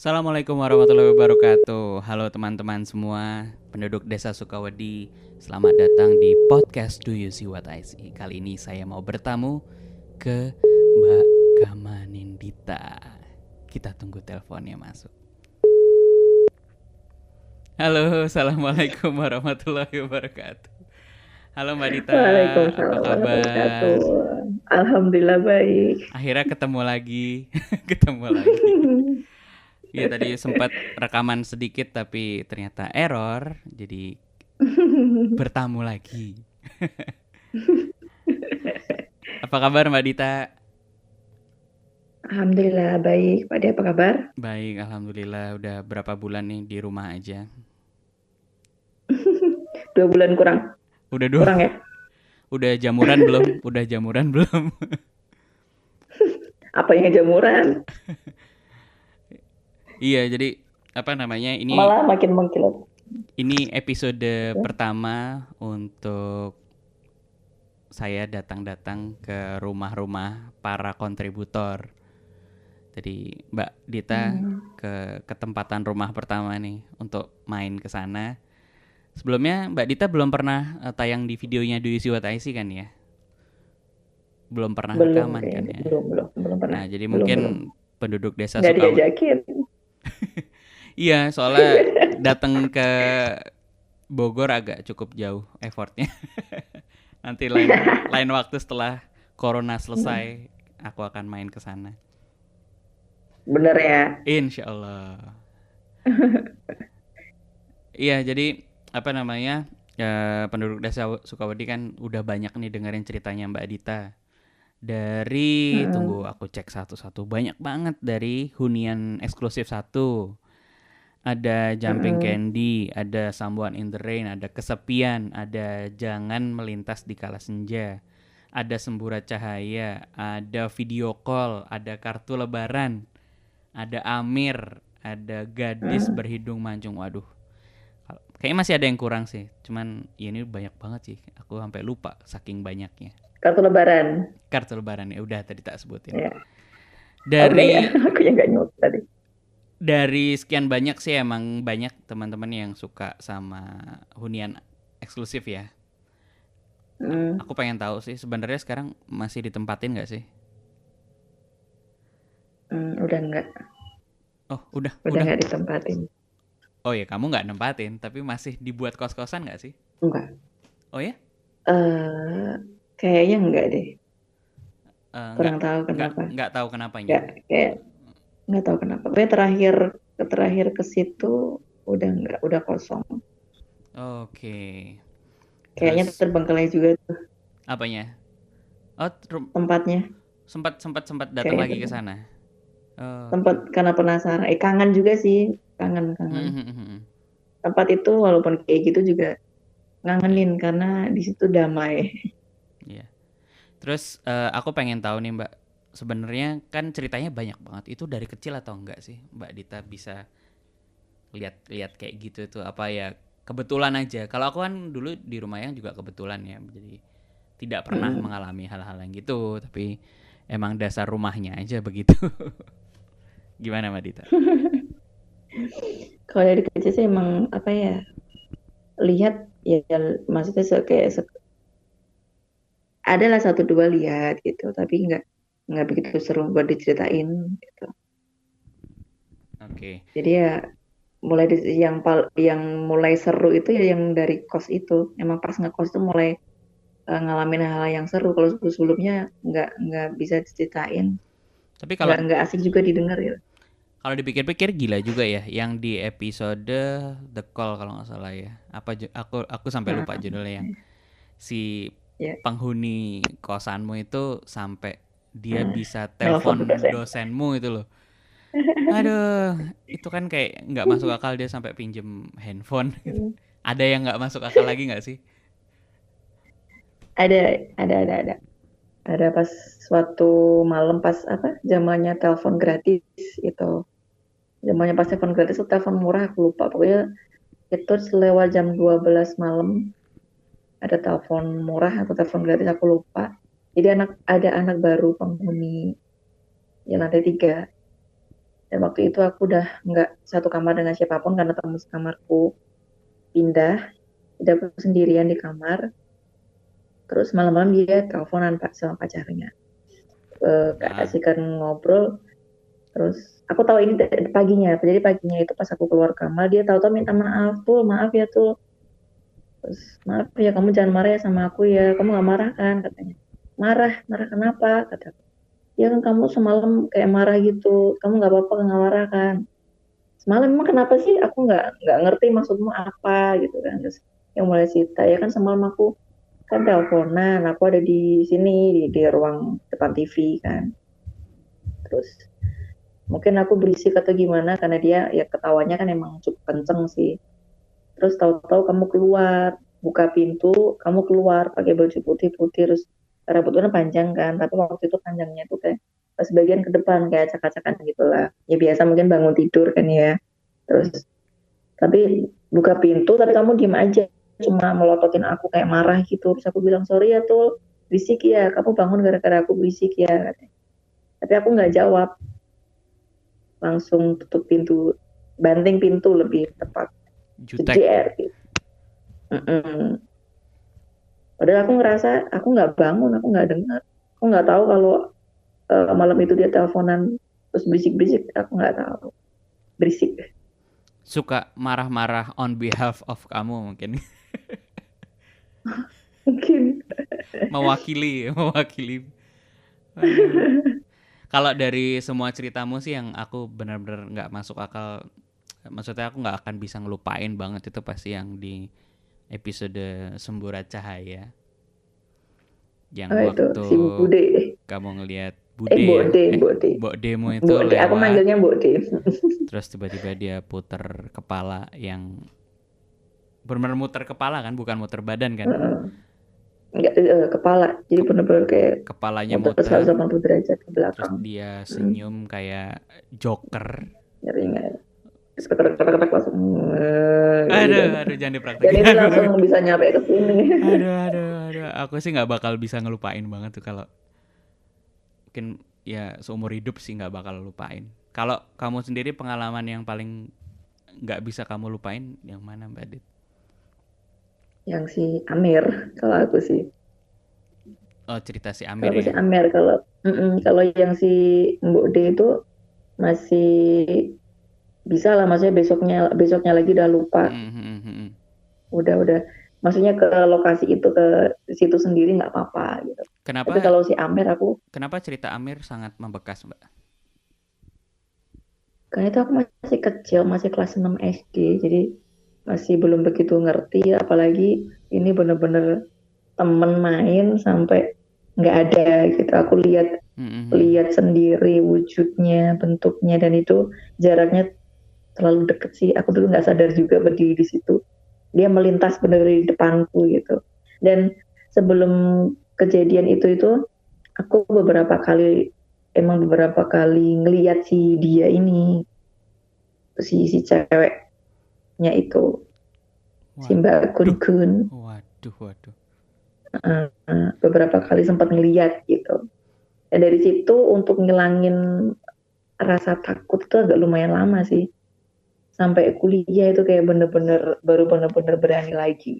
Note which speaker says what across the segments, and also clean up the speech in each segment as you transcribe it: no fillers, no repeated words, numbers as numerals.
Speaker 1: Assalamualaikum warahmatullahi wabarakatuh. Halo teman-teman semua, penduduk Desa Sukawedi. Selamat datang di podcast Do You See What I See. Kali ini saya mau bertamu ke Mbak Kamanindita. Kita tunggu teleponnya masuk. Halo, assalamualaikum warahmatullahi wabarakatuh. Halo Mbak Dita, apa
Speaker 2: Waalaikumsalam
Speaker 1: kabar?
Speaker 2: warahmatullahi. Alhamdulillah baik.
Speaker 1: Akhirnya ketemu lagi, ketemu lagi. Iya tadi sempat rekaman sedikit tapi ternyata error, jadi bertamu lagi. Apa kabar Mbak Dita?
Speaker 2: Alhamdulillah baik. Pak Dia apa kabar?
Speaker 1: Baik, alhamdulillah. Udah berapa bulan nih di rumah aja?
Speaker 2: 2 bulan kurang.
Speaker 1: Udah dua,
Speaker 2: Kurang ya?
Speaker 1: udah jamuran belum? Udah jamuran belum?
Speaker 2: Apa yang jamuran?
Speaker 1: Iya, jadi apa namanya? Ini
Speaker 2: Malah makin mengkilat.
Speaker 1: ini episode
Speaker 2: Ya.
Speaker 1: pertama untuk saya datang-datang ke rumah-rumah para kontributor. Jadi Mbak Dita
Speaker 2: Hmm.
Speaker 1: ke ketempatan rumah pertama nih untuk main ke sana. Sebelumnya Mbak Dita belum pernah tayang di videonya Do You See What I See kan ya? Belum pernah
Speaker 2: Belum
Speaker 1: rekaman kan
Speaker 2: kayaknya.
Speaker 1: ya?
Speaker 2: Belum pernah.
Speaker 1: Nah, jadi
Speaker 2: Belum.
Speaker 1: mungkin penduduk desa
Speaker 2: Nggak
Speaker 1: suka.
Speaker 2: diajakin.
Speaker 1: Iya, soalnya datang ke Bogor agak cukup jauh effortnya. Nanti lain waktu setelah corona selesai, aku akan main ke sana.
Speaker 2: Bener ya?
Speaker 1: Insya Allah. Iya, jadi apa namanya? Penduduk desa Sukawedi kan udah banyak nih dengerin ceritanya Mbak Dita. Dari tunggu
Speaker 2: Hmm.
Speaker 1: aku cek satu-satu. Banyak banget dari hunian eksklusif satu. Ada Jumping
Speaker 2: Hmm.
Speaker 1: Candy, ada Someone in the Rain, ada Kesepian, ada Jangan Melintas di Kala Senja, ada Semburat Cahaya, ada Video Call, ada Kartu Lebaran, ada Amir, ada Gadis
Speaker 2: Hmm.
Speaker 1: Berhidung Mancung. Waduh, kayaknya masih ada yang kurang sih. Cuman ya ini banyak banget sih. Aku sampai lupa saking banyaknya.
Speaker 2: Kartu lebaran.
Speaker 1: Kartu Lebaran ya udah tadi tak sebutin.
Speaker 2: Ya. Oh enggak ya?
Speaker 1: Dari
Speaker 2: Aku yang nggak nyebut tadi.
Speaker 1: dari sekian banyak sih emang banyak teman-teman yang suka sama hunian eksklusif ya.
Speaker 2: Hmm.
Speaker 1: Aku pengen tahu sih sebenarnya sekarang masih ditempatin nggak sih?
Speaker 2: Udah enggak.
Speaker 1: Oh udah
Speaker 2: Udah
Speaker 1: udah.
Speaker 2: nggak ditempatin.
Speaker 1: Oh ya kamu nggak nempatin tapi masih dibuat kos-kosan nggak sih?
Speaker 2: Enggak.
Speaker 1: Oh ya?
Speaker 2: eh Kayaknya enggak deh.
Speaker 1: Nggak
Speaker 2: Kurang tahu
Speaker 1: nggak
Speaker 2: kenapa.
Speaker 1: nggak tahu kenapanya.
Speaker 2: Enggak, kayak nggak tahu kenapa. Pokoknya terakhir ke situ udah kosong.
Speaker 1: Oke.
Speaker 2: Kayaknya
Speaker 1: Terus
Speaker 2: terbengkalai juga tuh
Speaker 1: apanya? Oh
Speaker 2: tempatnya.
Speaker 1: sempat sempat sempat datang
Speaker 2: Kayaknya
Speaker 1: lagi ke sana.
Speaker 2: tempat
Speaker 1: Oke.
Speaker 2: karena penasaran. Kangen juga sih. Kangen. Tempat itu walaupun kayak gitu juga
Speaker 1: Iya,
Speaker 2: ngangenin karena di situ damai.
Speaker 1: iya. Terus aku pengen tahu nih Mbak, sebenarnya kan ceritanya banyak banget. Itu dari kecil atau enggak sih Mbak Dita bisa lihat-lihat kayak gitu tuh apa ya kebetulan aja. Kalau aku kan dulu di rumah yang juga kebetulan ya, jadi tidak pernah
Speaker 2: Mm.
Speaker 1: mengalami hal-hal yang gitu. Tapi emang dasar rumahnya aja begitu. Gimana Mbak Dita?
Speaker 2: Kalau dari kecil sih emang apa ya, lihat ya, maksudnya adalah satu dua lihat gitu, tapi nggak begitu seru buat diceritain gitu.
Speaker 1: Oke.
Speaker 2: Jadi ya mulai yang mulai seru itu ya yang dari kos itu. Emang pas ngekos itu mulai ngalamin hal yang seru. Kalau sebelumnya nggak bisa diceritain,
Speaker 1: Tapi
Speaker 2: nggak asik juga didengar ya.
Speaker 1: kalau dipikir-pikir gila juga ya yang di episode The Call kalau nggak salah ya. Aku sampai lupa
Speaker 2: Nah,
Speaker 1: judulnya yang si
Speaker 2: ya
Speaker 1: penghuni kosanmu itu sampai dia
Speaker 2: nah,
Speaker 1: bisa
Speaker 2: nelfon ke
Speaker 1: telepon
Speaker 2: dosen.
Speaker 1: dosenmu itu loh. Aduh, itu kan kayak nggak masuk akal dia sampai pinjem handphone gitu. Ada yang nggak masuk akal lagi nggak sih?
Speaker 2: Ada ada pas suatu malam pas apa zamannya telepon gratis itu. Zamannya pas telepon gratis itu telepon murah aku lupa. Pokoknya itu lewat jam 12 malam ada telepon murah atau telepon gratis aku lupa. Jadi ada anak baru penghuni yang lantai 3. Dan waktu itu aku udah nggak satu kamar dengan siapapun karena teman kamarku pindah. Jadi aku sendirian di kamar. Terus malam-malam dia teleponan Pak sama pacarnya.
Speaker 1: Ah,
Speaker 2: Kasihkan ngobrol. Terus aku tahu ini paginya. Jadi paginya itu pas aku keluar kamar dia tahu-tahu minta maaf tuh, maaf ya tuh. Terus maaf ya kamu jangan marah ya sama aku ya. Kamu nggak marah kan katanya. Marah, marah kenapa? Kata aku. Ya kan kamu semalam kayak marah gitu. Kamu nggak apa-apa nggak marah kan? Semalam emang kenapa sih? Aku nggak ngerti maksudmu apa gitu kan. Terus yang mulai cerita ya kan semalam aku kan teleponan, aku ada di sini di ruang depan TV kan. Terus mungkin aku berisik atau gimana karena dia ya ketawanya kan emang cukup kenceng sih. Terus tahu-tahu kamu keluar, buka pintu, kamu keluar pakai baju putih-putih terus rambutnya panjang kan, tapi waktu itu panjangnya tuh kayak pas bagian ke depan kayak acak-acakan gitu lah. Ya biasa mungkin bangun tidur kan ya. Terus tapi buka pintu tapi kamu diem aja cuma melototin aku kayak marah gitu. Terus aku bilang sorry ya tuh berisik ya, kamu bangun gara-gara aku berisik ya. Tapi aku nggak jawab, langsung tutup pintu, banting pintu lebih tepat,
Speaker 1: jutek.
Speaker 2: jeder gitu. Padahal aku ngerasa aku nggak bangun, aku nggak dengar, aku nggak tahu kalau malam itu dia teleponan terus berisik-berisik, aku nggak tahu berisik.
Speaker 1: Suka marah-marah on behalf of kamu mungkin.
Speaker 2: Mungkin.
Speaker 1: Mewakili, mewakili. Aduh. Kalau dari semua ceritamu sih yang aku benar-benar nggak masuk akal, maksudnya aku nggak akan bisa ngelupain banget itu pasti yang di episode Semburat Cahaya, yang
Speaker 2: Oh itu
Speaker 1: waktu
Speaker 2: si Bude,
Speaker 1: kamu ngelihat Bude ya,
Speaker 2: Bode, Bode,
Speaker 1: Mbok Demo itu
Speaker 2: Bode, aku
Speaker 1: lewat,
Speaker 2: manggilnya Bode.
Speaker 1: terus tiba-tiba dia puter kepala yang benar-benar muter kepala kan, bukan muter badan kan,
Speaker 2: Enggak, kepala, jadi benar-benar kayak
Speaker 1: kepalanya
Speaker 2: muter
Speaker 1: muter,
Speaker 2: 180 derajat ke
Speaker 1: terus
Speaker 2: belakang.
Speaker 1: dia
Speaker 2: Hmm,
Speaker 1: senyum kayak Joker.
Speaker 2: Nyeri nggak? Ketek langsung kayak gitu.
Speaker 1: Aduh, aduh jangan
Speaker 2: Dan
Speaker 1: dipraktekin
Speaker 2: itu
Speaker 1: aku.
Speaker 2: langsung bisa nyampe ke sini.
Speaker 1: Aduh, aduh, aduh. Aku sih nggak bakal bisa ngelupain banget tuh kalau mungkin ya seumur hidup sih nggak bakal lupain. Kalau kamu sendiri pengalaman yang paling nggak bisa kamu lupain yang mana Mbak Dit?
Speaker 2: Yang si Amir, kalau aku sih.
Speaker 1: Oh cerita si
Speaker 2: Kalau
Speaker 1: Amir
Speaker 2: aku
Speaker 1: ya.
Speaker 2: si Amir, kalau yang si Mbok D itu masih bisa lah, maksudnya besoknya besoknya lagi udah lupa,
Speaker 1: Hmm, hmm, hmm, hmm.
Speaker 2: udah maksudnya ke lokasi itu ke situ sendiri nggak apa-apa gitu. Tapi
Speaker 1: Kenapa
Speaker 2: kalau si Amir aku
Speaker 1: kenapa cerita Amir sangat membekas Mbak?
Speaker 2: karena itu aku masih kecil, masih kelas 6 SD, jadi masih belum begitu ngerti, apalagi ini bener-bener temen main sampai nggak ada gitu. Aku lihat
Speaker 1: Hmm, hmm, hmm.
Speaker 2: lihat sendiri wujudnya, bentuknya, dan itu jaraknya terlalu deket sih. Aku dulu nggak sadar juga berdiri di situ. Dia melintas benar di depanku gitu. Dan sebelum kejadian itu aku beberapa kali ngeliat si dia ini, si ceweknya itu, si Mbak Kun
Speaker 1: Waduh,
Speaker 2: Kun.
Speaker 1: waduh, waduh.
Speaker 2: Beberapa kali sempat ngeliat gitu. Dan dari situ untuk ngilangin rasa takut tuh agak lumayan lama sih. Sampai kuliah itu kayak baru bener-bener berani lagi.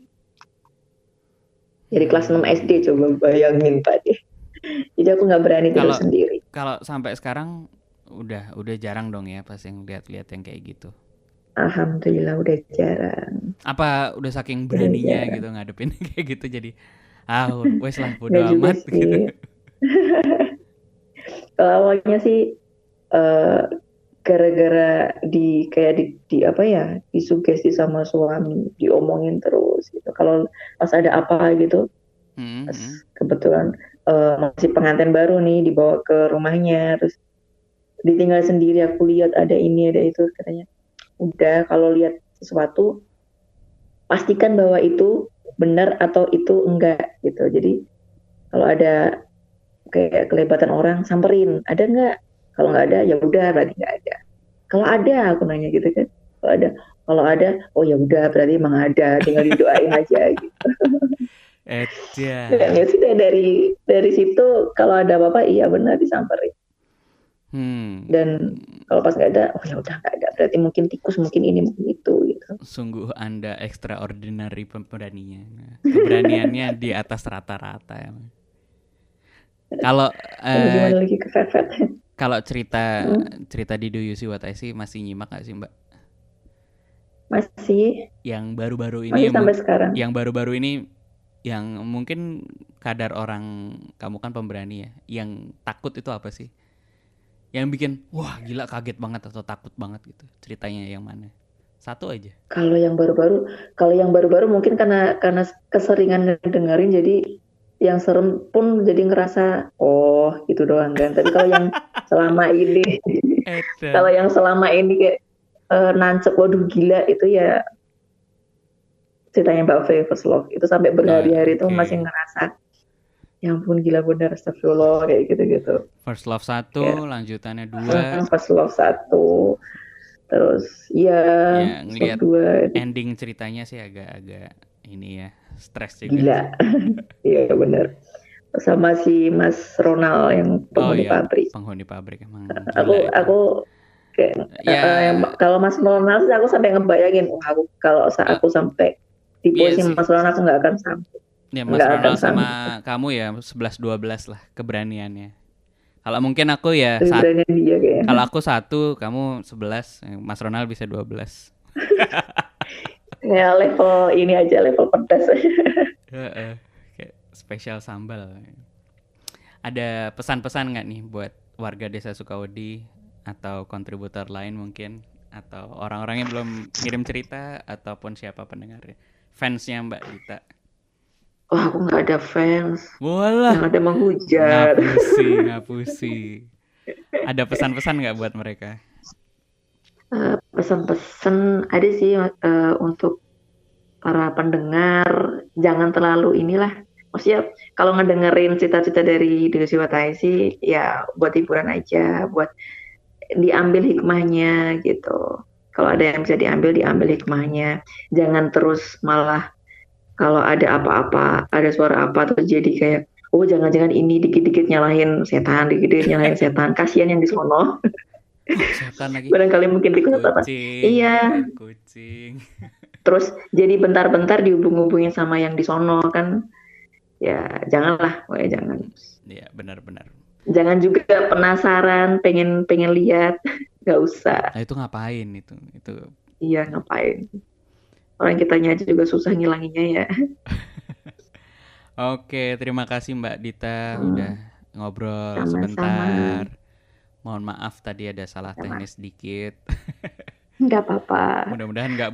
Speaker 2: Jadi kelas 6 SD
Speaker 1: Hmm.
Speaker 2: coba bayangin tadi. Jadi aku nggak berani tidur
Speaker 1: Kalau
Speaker 2: sendiri.
Speaker 1: kalau sampai sekarang udah jarang dong ya pas yang lihat-lihat yang kayak gitu.
Speaker 2: Alhamdulillah udah jarang.
Speaker 1: Apa udah saking
Speaker 2: Udah
Speaker 1: beraninya
Speaker 2: jarang.
Speaker 1: gitu ngadepin kayak gitu jadi wes lah bodo
Speaker 2: Nggak juga
Speaker 1: amat gitu.
Speaker 2: sih. Kalau awalnya sih eh, gara-gara kayak di apa ya, disugesti sama suami, diomongin terus gitu. Kalau pas ada apa gitu,
Speaker 1: Hmm,
Speaker 2: pas
Speaker 1: hmm.
Speaker 2: kebetulan masih pengantin baru nih dibawa ke rumahnya, terus ditinggal sendiri, aku lihat ada ini ada itu, katanya udah kalau lihat sesuatu pastikan bahwa itu benar atau itu enggak gitu. Jadi kalau ada kayak kelebatan orang samperin, ada enggak? Kalau nggak ada ya udah berarti nggak ada. Kalau ada aku nanya gitu kan, kalau ada oh ya udah berarti emang ada, tinggal didoain aja gitu. Dan ya
Speaker 1: Edan.
Speaker 2: sudah dari situ kalau ada apa-apa iya benar disamperin. Dan kalau pas nggak ada, oh ya udah nggak ada. Berarti mungkin tikus, mungkin ini, mungkin itu gitu.
Speaker 1: Sungguh Anda extraordinary pemberaninya. Keberaniannya di atas rata-rata emang. Kalau
Speaker 2: Gimana lagi kepepet?
Speaker 1: kalau cerita di Do You See What I See masih nyimak gak sih Mbak?
Speaker 2: Masih
Speaker 1: Yang baru-baru ini
Speaker 2: sampai sekarang.
Speaker 1: Yang baru-baru ini yang mungkin kadar orang, kamu kan pemberani ya, yang takut itu apa sih? Yang bikin wah gila kaget banget atau takut banget gitu. Ceritanya yang mana? Satu aja.
Speaker 2: Kalau yang baru-baru mungkin karena keseringan dengerin, jadi yang serem pun jadi ngerasa oh gitu doang kan. Tapi kalau yang selama ini kalau yang selama ini kayak nancep waduh gila itu ya ceritanya Mbak Faye First Love. Itu sampai berhari-hari itu masih ngerasa ya ampun gila bener, astagfirullah kayak gitu-gitu.
Speaker 1: First Love 1, lanjutannya 2.
Speaker 2: First Love 1. Terus ya
Speaker 1: ngelihat ending ceritanya sih agak ini ya, stres juga.
Speaker 2: Gila. Iya benar. Sama si Mas Ronald yang penghuni pabrik.
Speaker 1: Penghuni pabrik emang.
Speaker 2: Aku kayak kalau Mas Ronald sih aku sampai ngebayangin, kalau aku sampai di posisi Mas Ronald aku nggak akan sampai.
Speaker 1: Ya Mas Ronald sama kamu ya 11-12 lah keberaniannya. Kalau mungkin aku ya kalau aku 1, kamu 11, Mas Ronald bisa 12.
Speaker 2: Ya level ini aja, level pedas.
Speaker 1: Kayak spesial sambal. Ada pesan-pesan nggak nih buat warga Desa Sukawedi atau kontributor lain mungkin, atau orang-orang yang belum kirim cerita ataupun siapa pendengarnya, fansnya Mbak Dita?
Speaker 2: Wah, aku nggak ada fans.
Speaker 1: Walah.
Speaker 2: Yang ada menghujat.
Speaker 1: Ngapusi. Ada pesan-pesan nggak buat mereka?
Speaker 2: Pesan-pesan ada sih untuk para pendengar, jangan terlalu inilah. Maksudnya kalau ngedengerin cerita-cerita dari Do You See What I See ya buat hiburan aja, buat diambil hikmahnya gitu. Kalau ada yang bisa diambil hikmahnya. Jangan terus malah kalau ada apa-apa, ada suara apa terus jadi kayak oh jangan-jangan ini dikit-dikit nyalahin setan, kasihan yang di sono.
Speaker 1: Setan lagi.
Speaker 2: Barangkali mungkin tikus apa? Iya.
Speaker 1: Kucing.
Speaker 2: Terus jadi bentar-bentar dihubung-hubungin sama yang di sono kan. Ya janganlah, jangan.
Speaker 1: Iya, benar-benar.
Speaker 2: Jangan juga penasaran, pengen lihat, nggak usah.
Speaker 1: Nah, itu ngapain itu?
Speaker 2: Iya, ngapain? Orang kitanya aja juga susah ngilanginnya ya.
Speaker 1: Oke, terima kasih Mbak Dita udah ngobrol sebentar. Mohon maaf tadi ada salah teknis sedikit.
Speaker 2: Nggak apa-apa.
Speaker 1: Mudah-mudahan nggak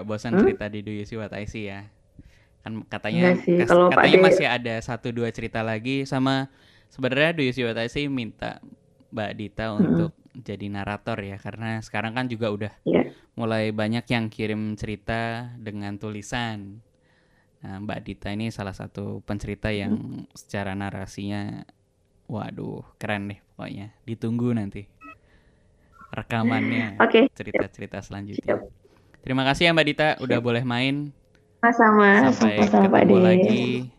Speaker 1: bosan cerita di Do You See What I See ya. Kan katanya masih ada 1-2 cerita lagi, sama sebenarnya Do You See What I See minta Mbak Dita untuk jadi narator ya, karena sekarang kan juga udah mulai banyak yang kirim cerita dengan tulisan. Nah, Mbak Dita ini salah satu pencerita yang secara narasinya waduh keren deh pokoknya. Ditunggu nanti rekamannya cerita-cerita selanjutnya. Terima kasih ya Mbak Dita udah boleh main. Sampai ketemu lagi.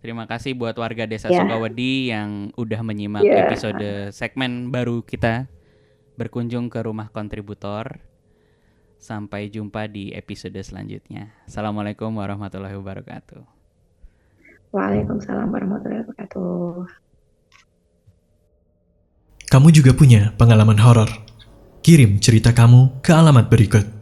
Speaker 1: Terima kasih buat warga Desa Sukawedi yang udah menyimak episode segmen baru kita, berkunjung ke rumah kontributor. Sampai jumpa di episode selanjutnya. Assalamualaikum warahmatullahi wabarakatuh.
Speaker 2: Waalaikumsalam warahmatullahi wabarakatuh.
Speaker 3: Kamu juga punya pengalaman horor? Kirim cerita kamu ke alamat berikut.